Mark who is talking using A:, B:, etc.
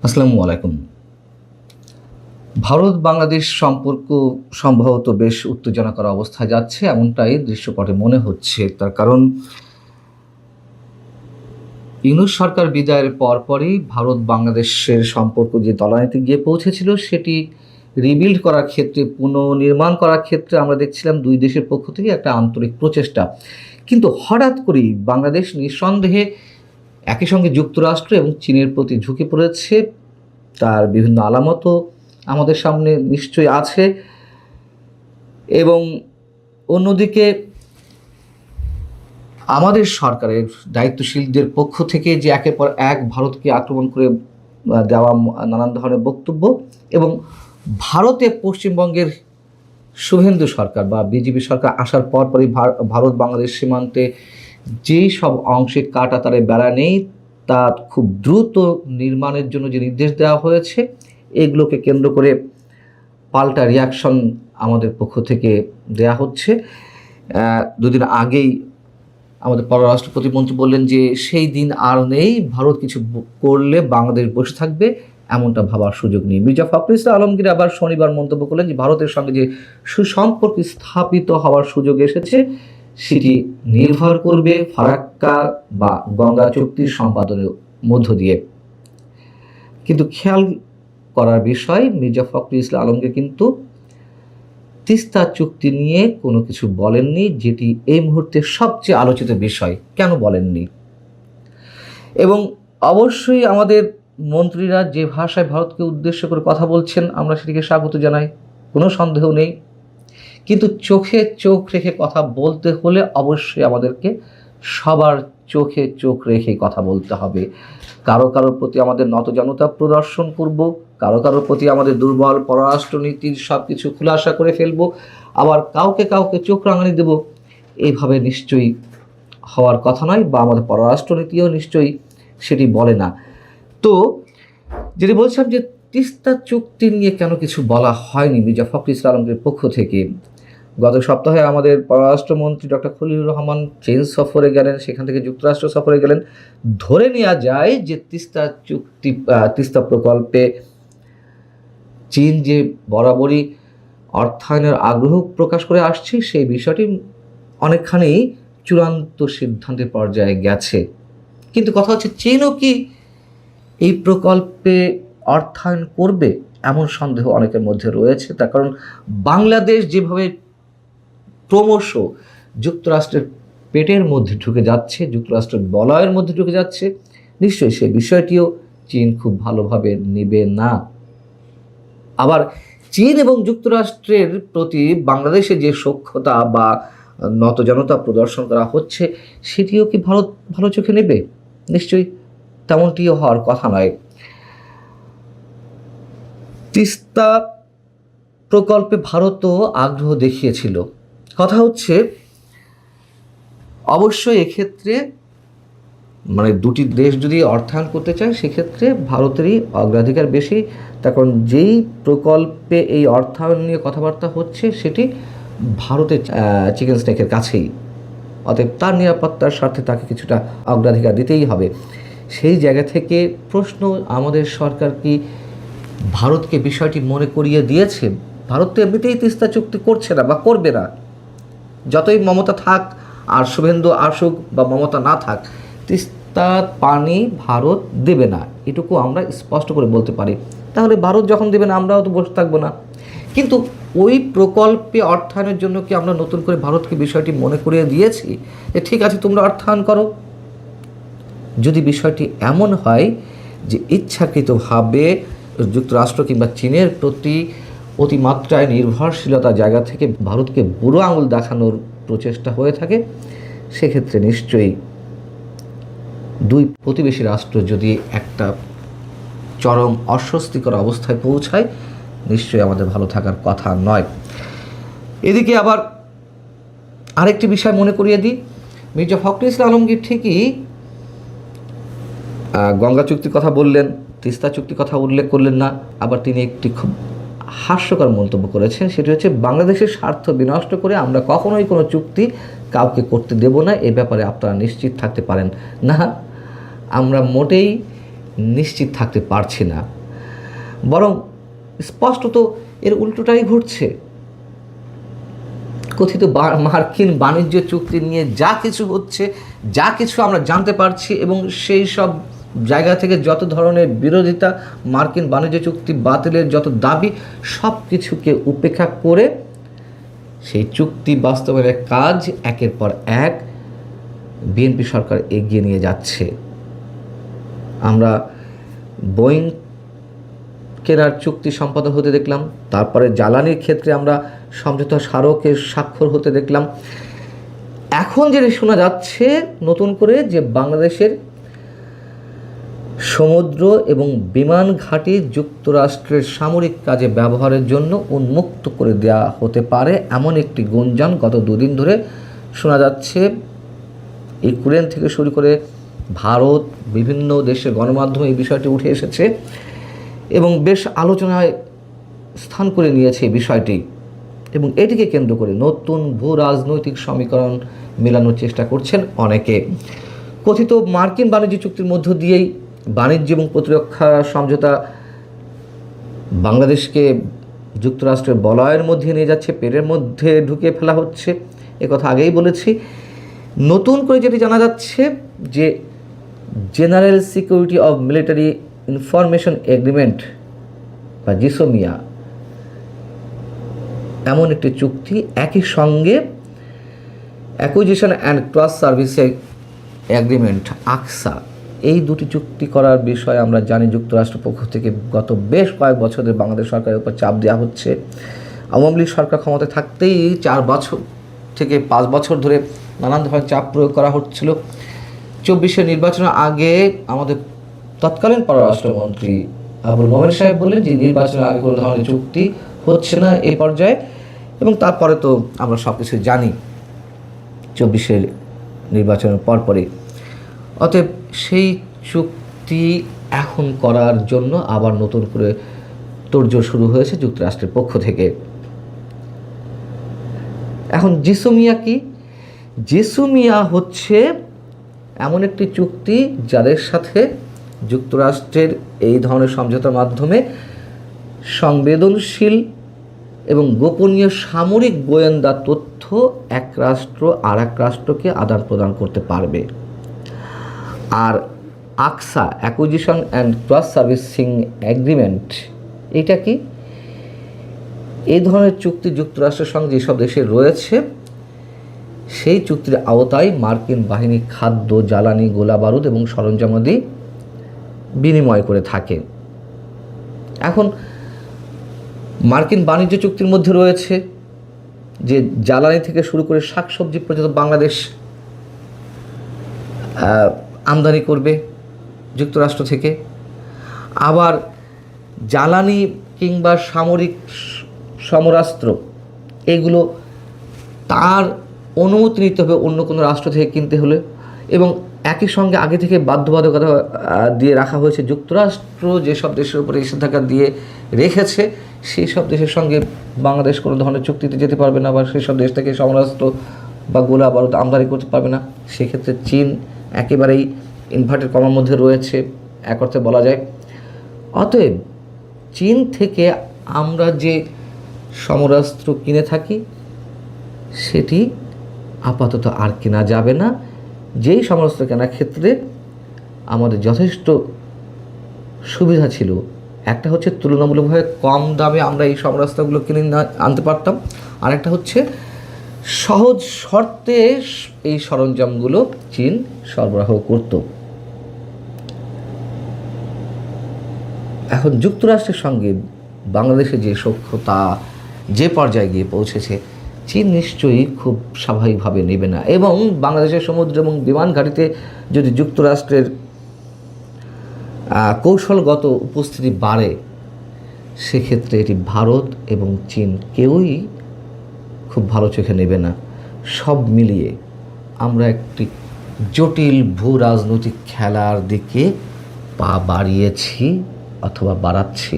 A: আসসালামু আলাইকুম। ভারত বাংলাদেশ সম্পর্ক সম্ভবত বেশ উত্তেজনাকর অবস্থায় যাচ্ছে এমনটাই দৃশ্যপটে মনে হচ্ছে। তার কারণ ইউনূস সরকার বিদায়ের পরপরই ভারত বাংলাদেশের সম্পর্ক যে তলানিতে গিয়ে পৌঁছেছিল সেটি রিবিল্ড করার ক্ষেত্রে, পুনর্নির্মাণ করার ক্ষেত্রে আমরা দেখছিলাম দুই দেশের পক্ষ থেকে একটা আন্তরিক প্রচেষ্টা। কিন্তু হঠাৎ করেই বাংলাদেশ নিঃসন্দেহে একই সঙ্গে যুক্তরাষ্ট্র এবং চীনের প্রতি ঝুঁকে পড়েছে। তার বিভিন্ন আলামতও আমাদের সামনে নিশ্চয়ই আছে। এবং অন্যদিকে আমাদের সরকারের দায়িত্বশীলদের পক্ষ থেকে যে একের পর এক ভারতকে আক্রমণ করে দেওয়া নানান ধরনের বক্তব্য, এবং ভারতে পশ্চিমবঙ্গের শুভেন্দু সরকার বা বিজেপি সরকার আসার পরপরই ভারত বাংলাদেশ সীমান্তে যেই সব অংশে কাঁটাতারে বেড়া নেই তা খুব দ্রুত নির্মাণের জন্য যে নির্দেশ দেওয়া হয়েছে, এগুলোকে কেন্দ্র করে পাল্টা রিয়াকশন আমাদের পক্ষ থেকে দেয়া হচ্ছে। দুদিন আগেই আমাদের পররাষ্ট্র প্রতিমন্ত্রী বললেন যে সেই দিন আর নেই, ভারত কিছু করলে বাংলাদেশ বসে থাকবে এমনটা ভাবার সুযোগ নেই। মির্জা ফখরুল ইসলাম আলমগীর আবার শনিবার মন্তব্য করলেন যে ভারতের সঙ্গে যে সুসম্পর্ক স্থাপিত হওয়ার সুযোগ এসেছে সেটি নির্ভর করবে ফারাক্কা বা গঙ্গা চুক্তির সম্পাদনের মধ্য দিয়ে। কিন্তু খেয়াল করার বিষয়, মির্জা ফখরুল ইসলাম আলমগীর কিন্তু তিস্তা চুক্তি নিয়ে কোনো কিছু বলেননি, যেটি এই মুহূর্তে সবচেয়ে আলোচিত বিষয়। কেন বলেননি? এবং অবশ্যই আমাদের মন্ত্রীরা যে ভাষায় ভারতকে উদ্দেশ্য করে কথা বলছেন আমরা সেটিকে স্বাগত জানাই, কোনো সন্দেহ নেই। কিন্তু চোখে চোখ রেখে কথা বলতে হলে অবশ্যই আমাদেরকে সবার চোখে চোখ রেখে কথা বলতে হবে। কারো কারোর প্রতি আমাদের নতজানতা প্রদর্শন করব, কারো কারোর প্রতি আমাদের দুর্বল পররাষ্ট্রনীতির সব কিছু খুলাসা করে ফেলবো, আবার কাউকে কাউকে চোখ রাঙানি দেব, এইভাবে নিশ্চয়ই হওয়ার কথা নয়, বা আমাদের পররাষ্ট্রনীতিও নিশ্চয়ই সেটি বলে না। তো যেটি বলছিলাম যে তিস্তা চুক্তি নিয়ে কেন কিছু বলা হয়নি মির্জা ফখরুল ইসলাম আলমগীরের পক্ষ থেকে। গত সপ্তাহে আমাদের পররাষ্ট্রমন্ত্রী ডক্টর খলিলুর রহমান চীন সফরে গেলেন, সেখান থেকে যুক্তরাষ্ট্র সফরে গেলেন। ধরে নেওয়া যায় যে তিস্তা প্রকল্পে চীন যে বরাবরই অর্থায়নের আগ্রহ প্রকাশ করে আসছে সেই বিষয়টি অনেকখানি চূড়ান্ত সিদ্ধান্তের পর্যায়ে গেছে। কিন্তু কথা হচ্ছে, চীনও কি এই প্রকল্পে অর্থায়ন করবে এমন সন্দেহ অনেকের মধ্যে রয়েছে। তার কারণ বাংলাদেশ যেভাবে ক্রমশ যুক্তরাষ্ট্রের পেটের মধ্যে ঢুকে যাচ্ছে, যুক্তরাষ্ট্রের বলয়ের মধ্যে ঢুকে যাচ্ছে, নিশ্চয়ই সেই বিষয়টিও চীন খুব ভালোভাবে নেবে না। আবার চীন এবং যুক্তরাষ্ট্রের প্রতি বাংলাদেশে যে সখ্যতা বা নতজানতা প্রদর্শন করা হচ্ছে সেটিও কি ভারত ভালো চোখে নেবে? নিশ্চয়ই তেমনটিও হওয়ার কথা নয়। তিস্তা প্রকল্পে ভারতও আগ্রহ দেখিয়েছিল। কথা হচ্ছে, অবশ্যই এক্ষেত্রে মানে দুটি দেশ যদি অর্থায়ন করতে চায় সেক্ষেত্রে ভারতেরই অগ্রাধিকার বেশি। তার কারণ যেই প্রকল্পে এই অর্থায়ন নিয়ে কথাবার্তা হচ্ছে সেটি ভারতের চিকেন স্নেকের কাছেই, অতএব তার নিরাপত্তার স্বার্থে তাকে কিছুটা অগ্রাধিকার দিতেই হবে। সেই জায়গা থেকে প্রশ্ন, আমাদের সরকার কি ভারতকে বিষয়টি মনে করিয়ে দিয়েছে? ভারত তো এমনিতেই তিস্তা চুক্তি করছে না বা করবে না, যতই মমতা থাক আর শুভেন্দু আসুক বা মমতা না থাক, তিস্তার পানি ভারত দেবে না, এটুকু আমরা স্পষ্ট করে বলতে পারি। তাহলে ভারত যখন দেবে না আমরাও তো বসে থাকবো না। কিন্তু ওই প্রকল্পে অর্থায়নের জন্য কি আমরা নতুন করে ভারতকে বিষয়টি মনে করিয়ে দিয়েছি যে ঠিক আছে তোমরা অর্থায়ন করো? যদি বিষয়টি এমন হয় যে ইচ্ছাকৃতভাবে যুক্তরাষ্ট্র কিংবা চীনের প্রতি অতিমাত্রায় নির্ভরশীলতা জায়গা থেকে ভারতকে বুড়ো আঙুল দেখানোর প্রচেষ্টা হয়ে থাকে, সেক্ষেত্রে নিশ্চয়ই দুই প্রতিবেশী রাষ্ট্র যদি একটা চরম অস্বস্তিকর অবস্থায় পৌঁছায়, নিশ্চয়ই আমাদের ভালো থাকার কথা নয়। এদিকে আবার আরেকটি বিষয় মনে করিয়ে দিই, মির্জা ফখরুল ইসলাম আলমগীর ঠিকই গঙ্গা চুক্তির কথা বললেন, তিস্তা চুক্তির কথা উল্লেখ করলেন না। আবার তিনি একটি খুব হাস্যকর মন্তব্য করেছেন, সেটি হচ্ছে বাংলাদেশের স্বার্থ বিনষ্ট করে আমরা কখনোই কোনো চুক্তি কাউকে করতে দেব না, এ ব্যাপারে আপনারা নিশ্চিত থাকতে পারেন। না, আমরা মোটেই নিশ্চিত থাকতে পারছি না, বরং স্পষ্টত এর উল্টোটাই ঘটছে। কথিত মার্কিন বাণিজ্য চুক্তি নিয়ে যা কিছু হচ্ছে, যা কিছু আমরা জানতে পারছি, এবং সেই সব জায়গা থেকে যত ধরনের বিরোধিতা, মার্কিন বাণিজ্য চুক্তি বাতিলের যত দাবি, সব কিছুকে উপেক্ষা করে সেই চুক্তি বাস্তবায়নের কাজ একের পর এক বিএনপি সরকার এগিয়ে নিয়ে যাচ্ছে। আমরা বোয়িং কেনার চুক্তি সম্পাদন হতে দেখলাম, তারপরে জ্বালানির ক্ষেত্রে আমরা সমঝোতা স্মারকে স্বাক্ষর হতে দেখলাম। এখন যেটা শোনা যাচ্ছে নতুন করে যে বাংলাদেশের সমুদ্র এবং বিমান ঘাঁটি যুক্তরাষ্ট্রের সামরিক কাজে ব্যবহারের জন্য উন্মুক্ত করে দেওয়া হতে পারে, এমন একটি গুঞ্জন গত দুদিন ধরে শোনা যাচ্ছে। ইউক্রেন থেকে শুরু করে ভারত, বিভিন্ন দেশের গণমাধ্যমে এই বিষয়টি উঠে এসেছে এবং বেশ আলোচনায় স্থান করে নিয়েছে এই বিষয়টি, এবং এটিকে কেন্দ্র করে নতুন ভূ রাজনৈতিক সমীকরণ মেলানোর চেষ্টা করছেন অনেকে। কথিত মার্কিন বাণিজ্য চুক্তির মধ্য দিয়েই বাণিজ্য এবং প্রতিরক্ষা সমঝোতা বাংলাদেশকে যুক্তরাষ্ট্রের বলয়ের মধ্যে নিয়ে যাচ্ছে, পেটের মধ্যে ঢুকিয়ে ফেলা হচ্ছে। কথা আগেই বলেছি। নতুন করে যেটি জানা যাচ্ছে যে general security of military information agreement বা জিসোমিয়া এমন একটি চুক্তি, একই সঙ্গে acquisition and cross service agreement ACSA, এই দুটি চুক্তি করার বিষয়ে আমরা জানি যুক্তরাষ্ট্র পক্ষ থেকে গত বেশ কয়েক বছর ধরে বাংলাদেশ সরকারের উপর চাপ দেওয়া হচ্ছে। আওয়ামী লীগ সরকার ক্ষমতায় থাকতেই 4 বছর থেকে 5 বছর ধরে নানান ধরনের চাপ প্রয়োগ করা হচ্ছিল। 24-এর নির্বাচনের আগে আমাদের তৎকালীন পররাষ্ট্রমন্ত্রী আবুল মোমেন সাহেব বললেন যে নির্বাচনের আগে কোনো ধরনের চুক্তি হচ্ছে না এই পর্যায়ে, এবং তারপরে তো আমরা সব কিছু জানি 24-এর নির্বাচনের পরপরই। অতএব সেই চুক্তি এখন করার জন্য আবার নতুন করে তোড়জোড় শুরু হয়েছে যুক্তরাষ্ট্রের পক্ষ থেকে। এখন জিসোমিয়া কি? জিসোমিয়া হচ্ছে এমন একটি চুক্তি যাদের সাথে যুক্তরাষ্ট্রের এই ধরনের সমঝোতার মাধ্যমে সংবেদনশীল এবং গোপনীয় সামরিক গোয়েন্দা তথ্য এক রাষ্ট্র আর এক রাষ্ট্রকে আদান প্রদান করতে পারবে। আর ACSA, acquisition and cross servicing agreement, এটা কি? এই ধরনের চুক্তি যুক্তরাষ্ট্রের সঙ্গে যেসব দেশের রয়েছে সেই চুক্তির আওতায় মার্কিন বাহিনী খাদ্য, জ্বালানি, গোলা বারুদ এবং সরঞ্জামাদি বিনিময় করে থাকে। এখন মার্কিন বাণিজ্য চুক্তির মধ্যে রয়েছে যে জ্বালানি থেকে শুরু করে শাকসবজি পর্যন্ত বাংলাদেশ আমদানি করবে যুক্তরাষ্ট্র থেকে। আবার জ্বালানি কিংবা সামরিক সমরাস্ত্র এগুলো তার অনুমতি নিতে হবে অন্য কোনো রাষ্ট্র থেকে কিনতে হলে, এবং একই সঙ্গে আগে থেকে বাধ্যবাধকতা দিয়ে রাখা হয়েছে যুক্তরাষ্ট্র যেসব দেশের উপরে নিষেধাজ্ঞা দিয়ে রেখেছে সেই সব দেশের সঙ্গে বাংলাদেশ কোনো ধরনের চুক্তিতে যেতে পারবে না, বা সেই সব দেশ থেকে সমরাস্ত্র বা গোলা বারুদ আমদানি করতে পারবে না। সেক্ষেত্রে চীন একেবারেই ইনভার্টেড কমার মধ্যে রয়েছে এক অর্থে বলা যায়। অতএব চীন থেকে আমরা যে সমরাস্ত্র কিনে থাকি সেটি আপাতত আর কেনা যাবে না। যেই সমরাস্ত্র কেনার ক্ষেত্রে আমাদের যথেষ্ট সুবিধা ছিল, একটা হচ্ছে তুলনামূলকভাবে কম দামে আমরা এই সমরাস্ত্রগুলো কিনে আনতে পারতাম, আর একটা হচ্ছে সহজ শর্তে এই সরঞ্জামগুলো চীন সরবরাহ করত। এখন যুক্তরাষ্ট্রের সঙ্গে বাংলাদেশের যে সখ্যতা যে পর্যায়ে গিয়ে পৌঁছেছে, চীন নিশ্চয়ই খুব স্বাভাবিকভাবে নেবে না, এবং বাংলাদেশের সমুদ্র এবং বিমান ঘাঁটিতে যদি যুক্তরাষ্ট্রের কৌশলগত উপস্থিতি বাড়ে সেক্ষেত্রে এটি ভারত এবং চীন কেউই খুব ভালো চোখে নেবে না। সব মিলিয়ে আমরা একটি জটিল ভূ রাজনৈতিক খেলার দিকে পা বাড়িয়েছি অথবা বাড়াচ্ছি।